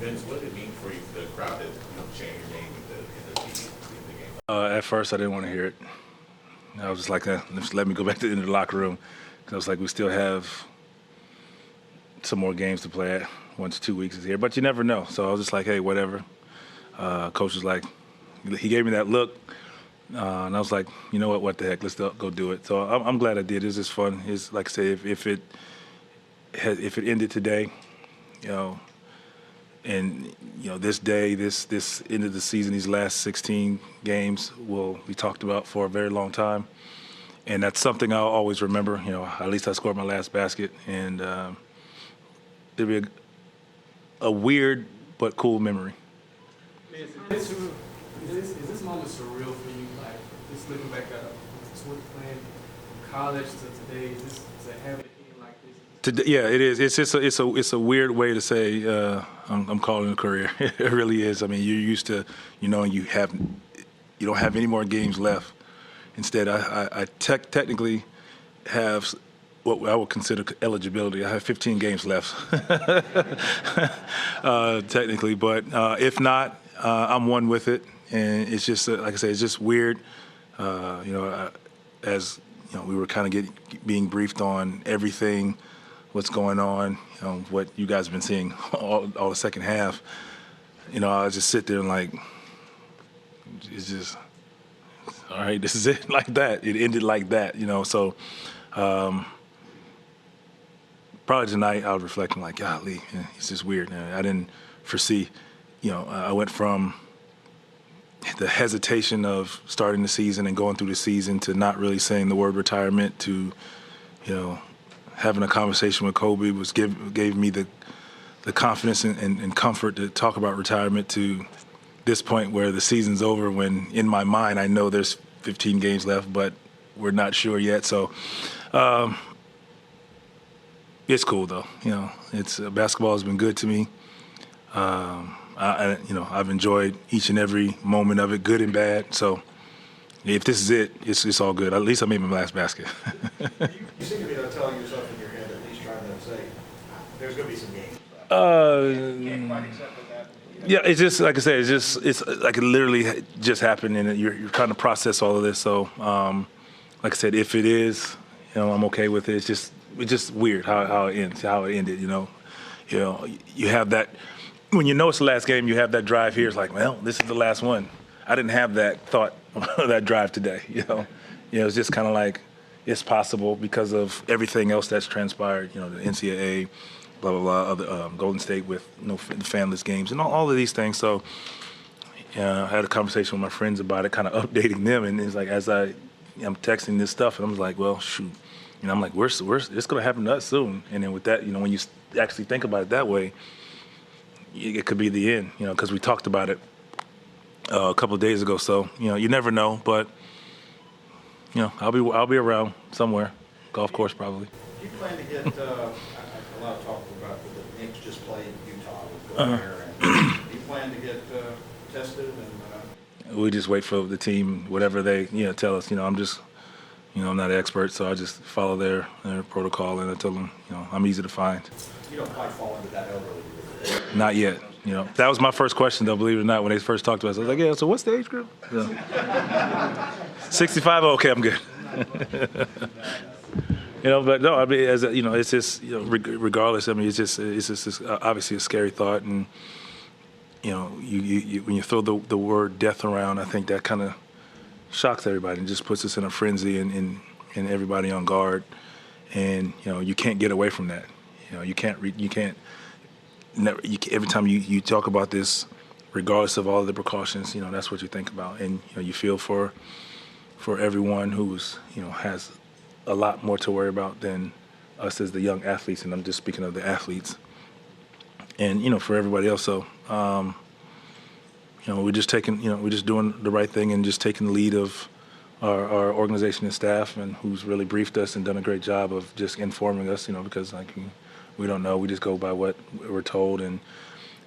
Vince, what did it mean for you, for the crowd to chant your name in the TV in the game? At first, I didn't want to hear it. I was just like, just let me go back to the end of the locker room. Because I was like, we still have some more games to play at once 2 weeks is here. But you never know. So I was just like, hey, whatever. Coach was like, he gave me that look. And I was like, you know what the heck, let's go do it. So I'm glad I did. It's just fun. It's like I say, if it ended today, and this day, this end of the season, these last 16 games will be talked about for a very long time, and that's something I'll always remember. At least I scored my last basket, and it'll be a weird but cool memory. Is this moment surreal for you? Like, just looking back at playing from college to today, is it having a game like this? Today, yeah, it is. It's a weird way to say I'm calling it a career. It really is. I mean, you're used to, you don't have any more games left. Instead, I technically have what I would consider eligibility. I have 15 games left, technically. But if not, I'm one with it, and it's just like I say, it's just weird. As we were kind of being briefed on everything, what's going on, what you guys have been seeing all the second half. I just sit there and like, it's just all right. This is it, like that. It ended like that, So probably tonight I was reflecting like, golly, it's just weird. I didn't foresee. I went from the hesitation of starting the season and going through the season to not really saying the word retirement to, having a conversation with Kobe gave me the confidence and comfort to talk about retirement to this point where the season's over when in my mind I know there's 15 games left, but we're not sure yet. So it's cool though. It's basketball has been good to me. I've enjoyed each and every moment of it, good and bad. So if this is it, it's all good. At least I made my last basket. You seem to be telling yourself in your head, at least trying to say, there's going to be some games. You can't quite accept that. Yeah, it's just like I said. It's like it literally just happened, and you're trying to process all of this. So, like I said, if it is, I'm okay with it. It's just weird how it ends, how it ended. You have that. When it's the last game, you have that drive here. It's like, well, this is the last one. I didn't have that thought, that drive today. It's just kind of like it's possible because of everything else that's transpired. The NCAA, blah blah blah, other Golden State with the fanless games and all of these things. So, I had a conversation with my friends about it, kind of updating them, and it's like as I'm texting this stuff, and I'm like, well, shoot, I'm like, we're it's going to happen to us soon. And then with that, when you actually think about it that way, it could be the end, because we talked about it a couple of days ago. So, you never know, but I'll be around somewhere, golf course probably. Do you plan to get a lot of talk about the Knicks just played Utah with Gobert, and do you plan to get tested? And we just wait for the team, whatever they tell us. I'm just I'm not an expert, so I just follow their protocol, and I tell them I'm easy to find. You don't quite fall into that elderly. Not yet. That was my first question, though, believe it or not, when they first talked to us. I was like, yeah, so what's the age group? 65, okay, I'm good. But no, I mean, it's just, regardless, I mean, it's just obviously a scary thought. And, when you throw the word death around, I think that kind of shocks everybody and just puts us in a frenzy and everybody on guard. And, you can't get away from that. You can't every time you talk about this, regardless of all of the precautions, that's what you think about, and you feel for everyone who's has a lot more to worry about than us as the young athletes, and I'm just speaking of the athletes, and for everybody else. So we're just doing the right thing and just taking the lead of our organization and staff, and who's really briefed us and done a great job of just informing us, because we don't know. We just go by what we're told, and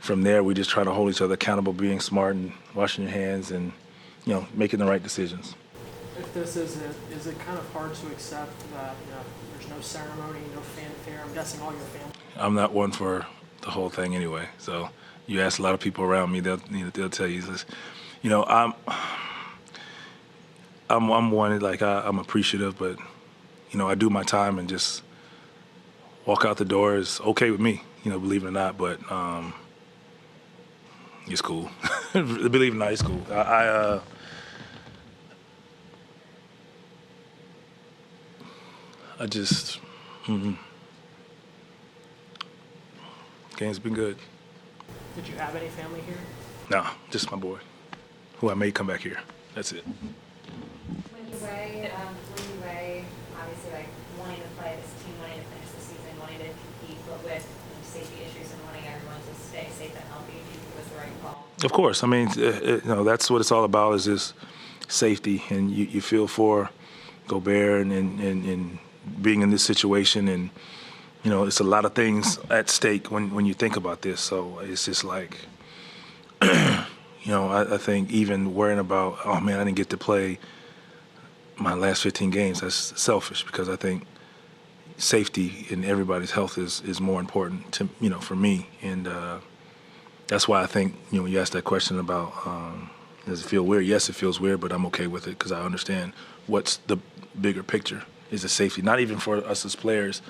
from there we just try to hold each other accountable, being smart and washing your hands and making the right decisions. If this is it kind of hard to accept that there's no ceremony, no fanfare? I'm guessing all your family. I'm not one for the whole thing anyway. So you ask a lot of people around me, they'll tell you this. I'm one like I'm appreciative, but I do my time and just walk out the door is okay with me. Believe it or not, but it's cool. Believe it or not, it's cool. I just game's been good. Did you have any family here? Nah, just my boy, who I made come back here. That's it. When you weigh, obviously, like, wanting to play this team, wanting to finish the season, wanting to compete, but with safety issues and wanting everyone to stay safe and healthy, do you think it was the right call? Of course. I mean, that's what it's all about is this safety, and you feel for Gobert and being in this situation, and it's a lot of things at stake when you think about this. So it's just like, I think even worrying about, oh man, I didn't get to play my last 15 games. That's selfish because I think safety and everybody's health is more important to for me, and that's why I think when you ask that question about does it feel weird? Yes, it feels weird, but I'm okay with it because I understand what's the bigger picture is the safety, not even for us as players,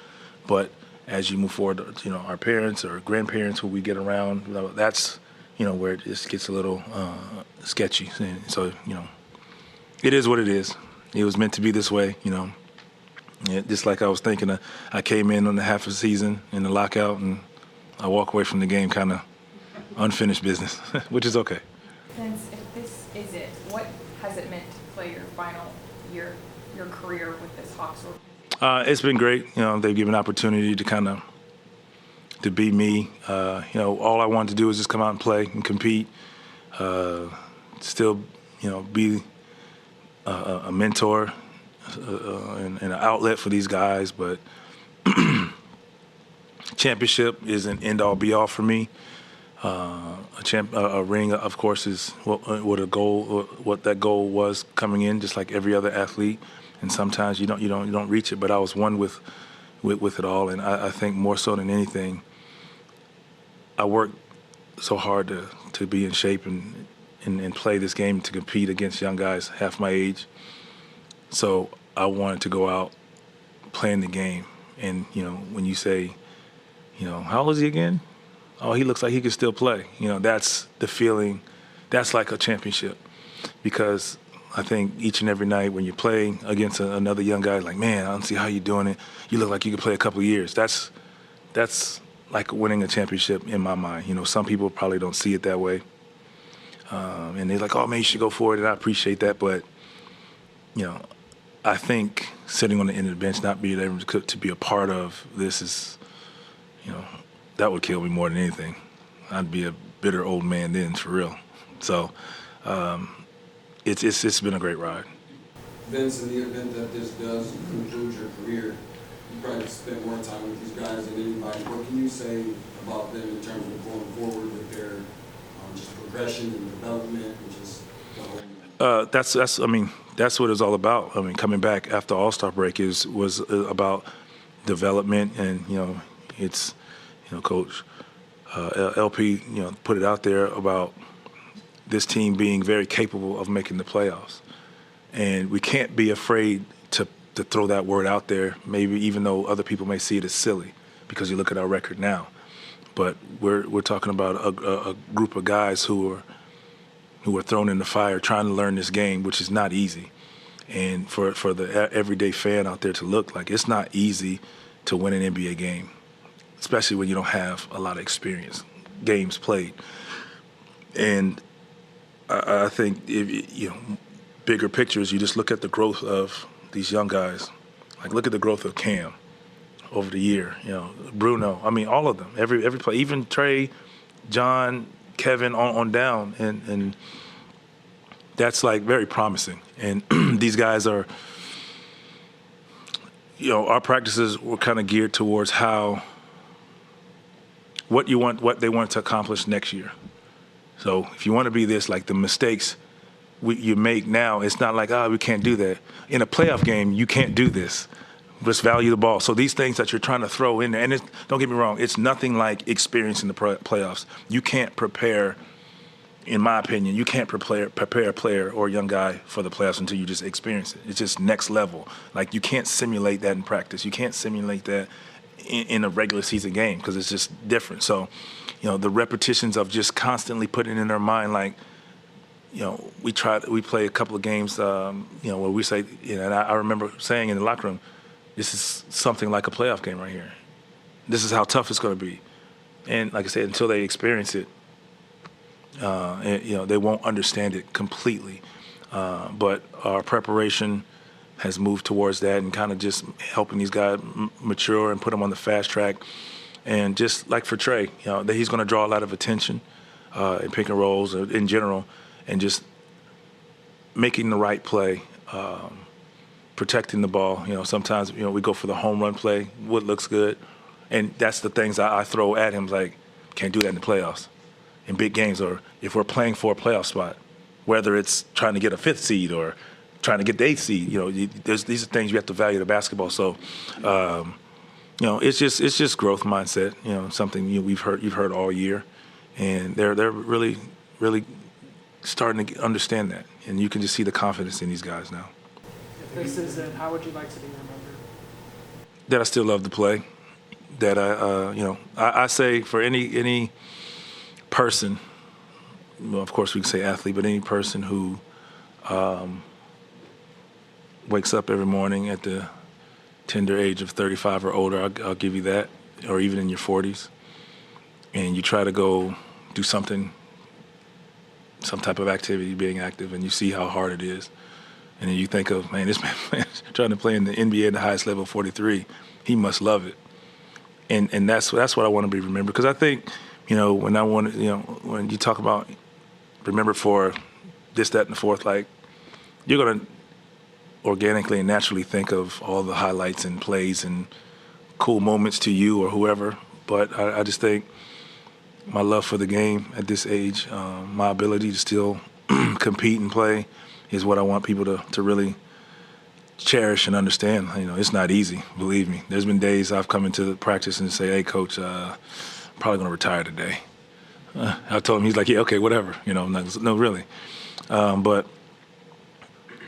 but as you move forward, our parents or grandparents who we get around, that's where it just gets a little sketchy. And so it is what it is. It was meant to be this way, Just like I was thinking, I came in on the half of the season in the lockout, and I walk away from the game kind of unfinished business, which is okay. Vince, if this is it, what has it meant to play your final year, your career with this Hawks organization? It's been great. They've given opportunity to be me. All I wanted to do was just come out and play and compete. Still, be a mentor and an outlet for these guys. But championship is an end-all, be-all for me. A ring, of course, is what that goal was coming in, just like every other athlete. And sometimes you don't reach it. But I was one with it all, and I think more so than anything, I worked so hard to be in shape and play this game, to compete against young guys half my age. So I wanted to go out playing the game. And when you say, how old is he again? Oh, he looks like he can still play. That's the feeling. That's like a championship, because I think each and every night when you're playing against another young guy, like, man, I don't see how you're doing it. You look like you could play a couple of years. That's like winning a championship in my mind. Some people probably don't see it that way. And they're like, oh, man, you should go for it, and I appreciate that. But, I think sitting on the end of the bench, not being able to be a part of this is, that would kill me more than anything. I'd be a bitter old man then, for real. So it's been a great ride. Vince, in the event that this does conclude your career, you probably spend more time with these guys than anybody. What can you say about them in terms of going forward with their just progression and development and just the whole? That's what it's all about. Coming back after All-Star break was about development, and it's Coach LP put it out there about this team being very capable of making the playoffs, and we can't be afraid to throw that word out there. Maybe even though other people may see it as silly, because you look at our record now, but we're talking about a group of guys who are thrown in the fire trying to learn this game, which is not easy. And for the everyday fan out there to look, like, it's not easy to win an NBA game, especially when you don't have a lot of experience, games played. And I think bigger pictures, you just look at the growth of these young guys. Like, look at the growth of Cam over the year. Bruno. All of them. Every play, even Trey, John, Kevin on down, and that's like very promising. And these guys are, our practices were kind of geared towards what they want to accomplish next year. So if you want to be this, like the mistakes you make now, it's not like, we can't do that. In a playoff game, you can't do this. Just value the ball. So these things that you're trying to throw in there, and don't get me wrong, it's nothing like experiencing the playoffs. You can't prepare, in my opinion, you can't prepare a player or a young guy for the playoffs until you just experience it. It's just next level. Like, you can't simulate that in practice. You can't simulate that in a regular season game because it's just different. So, the repetitions of just constantly putting in their mind, like, we play a couple of games, where we say, and I remember saying in the locker room, this is something like a playoff game right here. This is how tough it's going to be. And like I said, until they experience it, they won't understand it completely. But our preparation has moved towards that and kind of just helping these guys mature and put them on the fast track. And just like for Trey, that he's going to draw a lot of attention in pick and rolls in general, and just making the right play, protecting the ball. Sometimes, we go for the home run play, what looks good. And that's the things I throw at him, like, can't do that in the playoffs, in big games, or if we're playing for a playoff spot, whether it's trying to get a 5th seed or trying to get the 8th seed. These are things you have to value the basketball. So, it's just growth mindset. Something you've heard all year, and they're really, really starting to understand that, and you can just see the confidence in these guys now. If this is it, how would you like to be remembered? That I still love to play. That I say for any person, well, of course we can say athlete, but any person who wakes up every morning at the tender age of 35 or older, I'll give you that, or even in your 40s, and you try to go do something, some type of activity, being active, and you see how hard it is. And then you think of, man, this man trying to play in the NBA at the highest level, 43, he must love it. And that's what I want to be remembered. Because I think, when when you talk about remembered for this, that, and the fourth, like, you're going to organically and naturally think of all the highlights and plays and cool moments to you or whoever. But I just think my love for the game at this age, my ability to still compete and play is what I want people to really cherish and understand. It's not easy, believe me. There's been days I've come into the practice and say, hey, coach, I'm probably going to retire today. I told him, he's like, yeah, okay, whatever. No, really. But,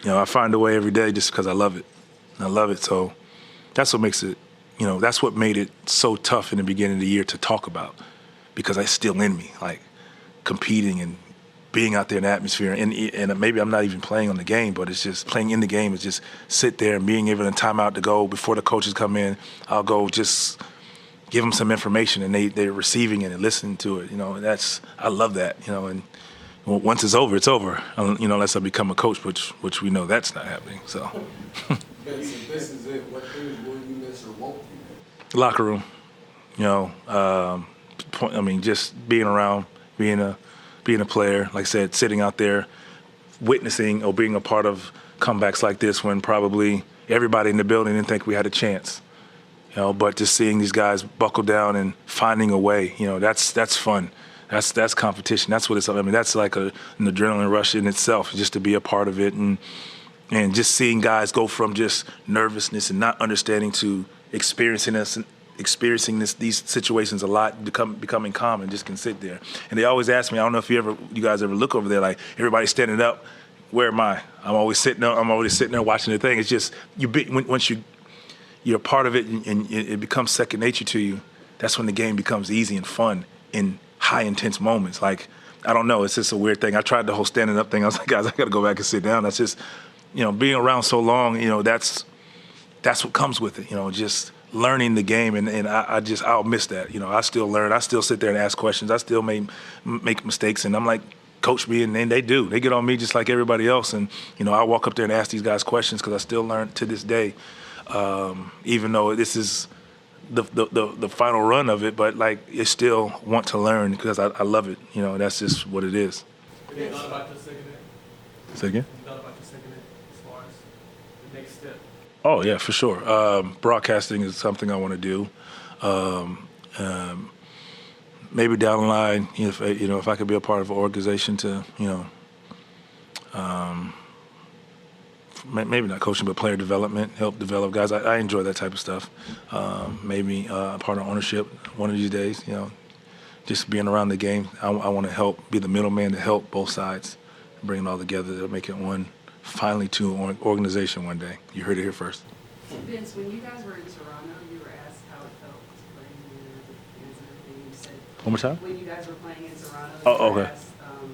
I find a way every day just because I love it. I love it. So that's what makes it, that's what made it so tough in the beginning of the year to talk about, because it's still in me, like competing and being out there in the atmosphere, and maybe I'm not even playing on the game, but it's just playing in the game is just sit there and being able to time out to go before the coaches come in. I'll go just give them some information, and they're receiving it and listening to it. I love that. And once it's over, it's over. Unless I become a coach, which we know that's not happening. So. This is it. What things will you miss or won't you miss? Locker room. Just being around, being a player, like I said, sitting out there, witnessing or being a part of comebacks like this when probably everybody in the building didn't think we had a chance. But just seeing these guys buckle down and finding a way, that's fun. That's competition. That's what it's. That's like an adrenaline rush in itself, just to be a part of it, and just seeing guys go from just nervousness and not understanding to experiencing these situations a lot, becoming calm and just can sit there. And they always ask me, I don't know if you guys ever look over there, like everybody's standing up. Where am I? I'm always sitting there watching the thing. It's just once you're a part of it and it becomes second nature to you. That's when the game becomes easy and fun in high intense moments. Like, I don't know, it's just a weird thing. I tried the whole standing up thing. I was like, guys, I got to go back and sit down. That's just, being around so long. That's what comes with it. Just learning the game, and I'll miss that. I still learn. I still sit there and ask questions. I still make mistakes, and I'm like, coach me, and then they do. They get on me just like everybody else, and I walk up there and ask these guys questions because I still learn to this day, even though this is the final run of it. But like, I still want to learn because I love it. That's just what it is. Have you thought about your second act? Say again? Have you thought about your second act as far as the next step? Oh yeah, for sure. Broadcasting is something I want to do. Maybe down the line, if I could be a part of an organization to maybe not coaching, but player development, help develop guys. I enjoy that type of stuff. Maybe part of ownership one of these days, just being around the game. I want to help, be the middleman to help both sides, bring it all together to make it one, finally to an organization one day. You heard it here first. Vince, when you guys were in Toronto, you were asked how it felt playing there, the fans and everything. You said, One more time? when you guys were playing in Toronto, Oh, you were okay. asked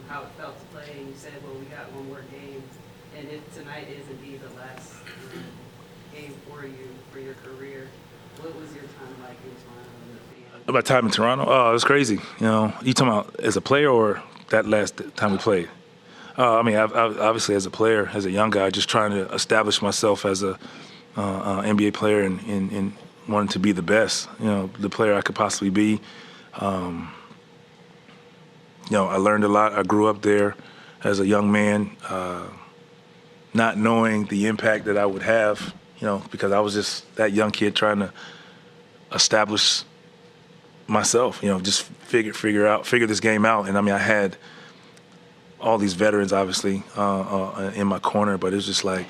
how it felt to play, and you said, well, we got one more game. And if tonight is indeed the last game for you, for your career, what was your time like in Toronto and the fans? About time in Toronto? Oh, it was crazy. You talking about as a player or that last time we played? I mean, obviously as a player, as a young guy, just trying to establish myself as a NBA player and wanting to be the best, the player I could possibly be. I learned a lot. I grew up there as a young man, not knowing the impact that I would have, because I was just that young kid trying to establish myself, just figure this game out. And I mean, I had all these veterans, obviously, in my corner, but it was just like,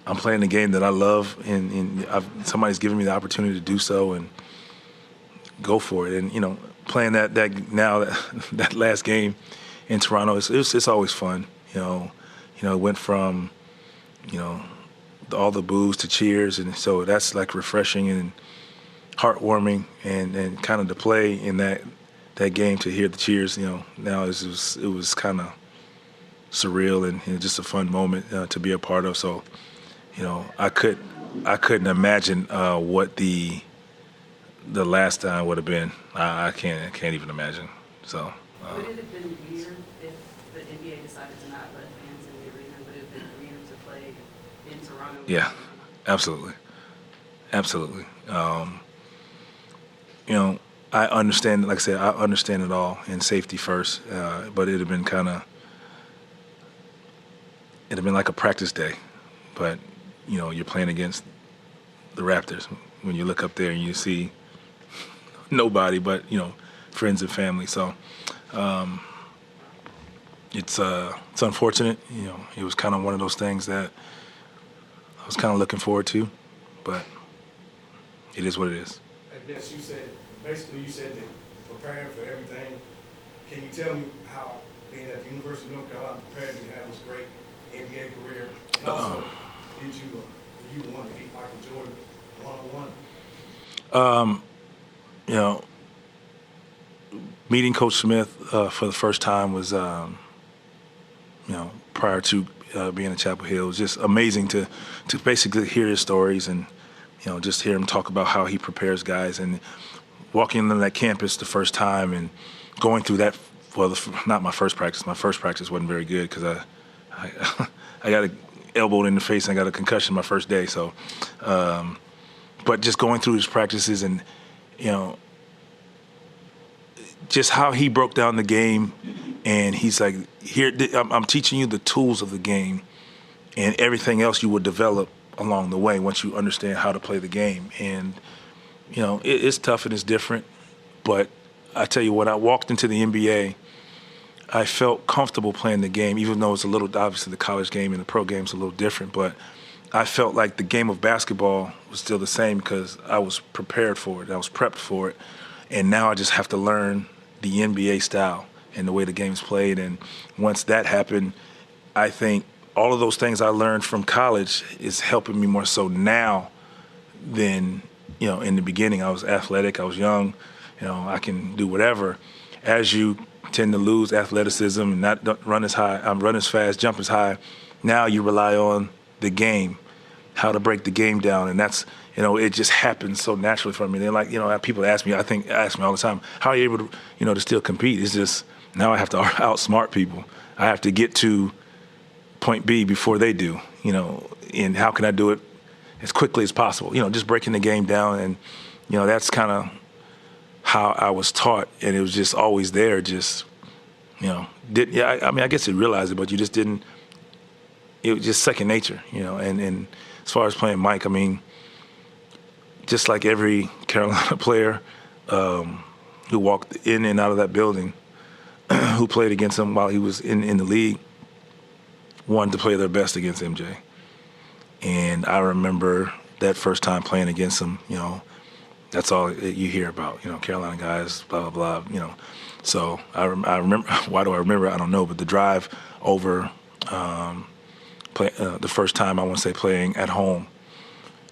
I'm playing the game that I love, and somebody's giving me the opportunity to do so and go for it. And playing that last game in Toronto, it's always fun. It went from all the boos to cheers, and so that's like refreshing and heartwarming, and kind of to play in that game to hear the cheers. Now it was kind of surreal and just a fun moment to be a part of. So. I couldn't imagine what the last time would have been. I can't even imagine. So. Would it have been weird if the NBA decided to not let fans in the arena? Would it have been weird to play in Toronto? Yeah, absolutely. I understand. Like I said, I understand it all, and safety first. But it'd have been like a practice day, but. You're playing against the Raptors. When you look up there and you see nobody but, friends and family. So it's unfortunate. It was kind of one of those things that I was kind of looking forward to, but it is what it is. And Vince, you said that preparing for everything. Can you tell me how being at the University of North Carolina prepared you to have this great NBA career? And also, did you want to beat Michael Jordan one-on-one? Meeting Coach Smith for the first time was, prior to being at Chapel Hill, it was just amazing to basically hear his stories and, just hear him talk about how he prepares guys, and walking into that campus the first time and going through that. Well, not my first practice. My first practice wasn't very good because I got elbowed in the face and I got a concussion my first day. So, but just going through his practices and, just how he broke down the game, and he's like, here, I'm teaching you the tools of the game, and everything else you will develop along the way once you understand how to play the game. And, it's tough and it's different, but I tell you, when I walked into the NBA, I felt comfortable playing the game, even though it's a little, obviously the college game and the pro game's a little different, but I felt like the game of basketball was still the same because I was prepared for it, I was prepped for it, and now I just have to learn the NBA style and the way the game's played. And once that happened, I think all of those things I learned from college is helping me more so now than, in the beginning. I was athletic, I was young, I can do whatever. As you tend to lose athleticism and not run as high, run as fast, jump as high. Now you rely on the game, how to break the game down, and that's, it just happens so naturally for me. They're like, people ask me all the time, how are you able to, to still compete? It's just now I have to outsmart people. I have to get to point B before they do, and how can I do it as quickly as possible? Just breaking the game down, and that's kind of how I was taught, and it was just always there. Just, I guess you realize it, but you just didn't. It was just second nature, And as far as playing Mike, I mean, just like every Carolina player who walked in and out of that building, who played against him while he was in the league, wanted to play their best against MJ. And I remember that first time playing against them, you know, that's all you hear about, you know, Carolina guys, blah, blah, blah, you know. So I remember, why do I remember? I don't know, but the drive over the first time, I want to say, playing at home.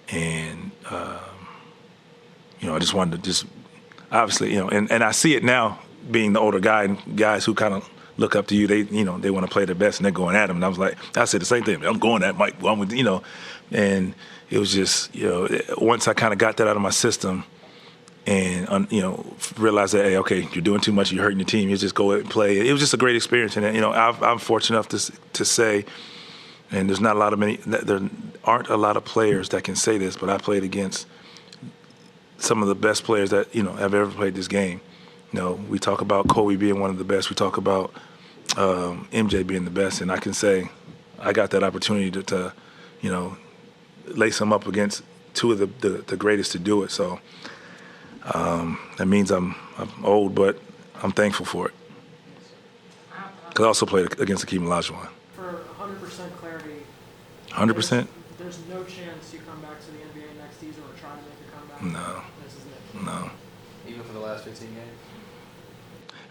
And, you know, I just wanted to just, obviously, you know, and I see it now being the older guy and guys who kind of look up to you, they, you know, they want to play their best and they're going at him. And I said the same thing. I'm going at Mike. I'm with, you know, and it was just, you know, once I kind of got that out of my system and, you know, realized that, hey, okay, you're doing too much, you're hurting your team, you just go and play. It was just a great experience. And, you know, I'm fortunate enough to say, and there aren't a lot of players that can say this, but I played against some of the best players that, you know, have ever played this game. You know, we talk about Kobe being one of the best. We talk about MJ being the best. And I can say I got that opportunity to you know, lace them up against two of the greatest to do it. So that means I'm old, but I'm thankful for it. Because I also played against Hakeem Olajuwon. For 100% clarity. 100%? There's no chance you come back to the NBA next season or try to make a comeback? No. This is it? No. Even for the last 15 games?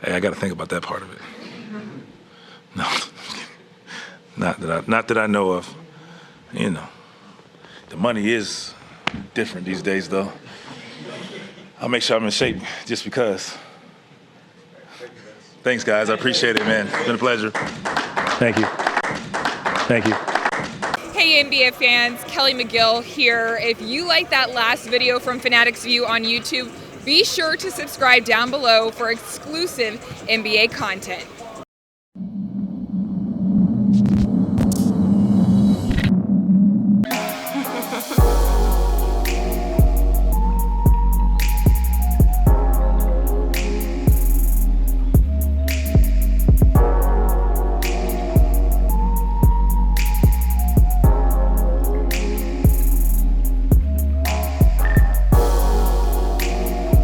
Hey, I got to think about that part of it. No. Not that I know of. You know, the money is different these days, though. I'll make sure I'm in shape just because. Thanks, guys. I appreciate it, man. It's been a pleasure. Thank you. Thank you. Hey NBA fans, Kelly McGill here. If you like that last video from Fanatics View on YouTube, be sure to subscribe down below for exclusive NBA content.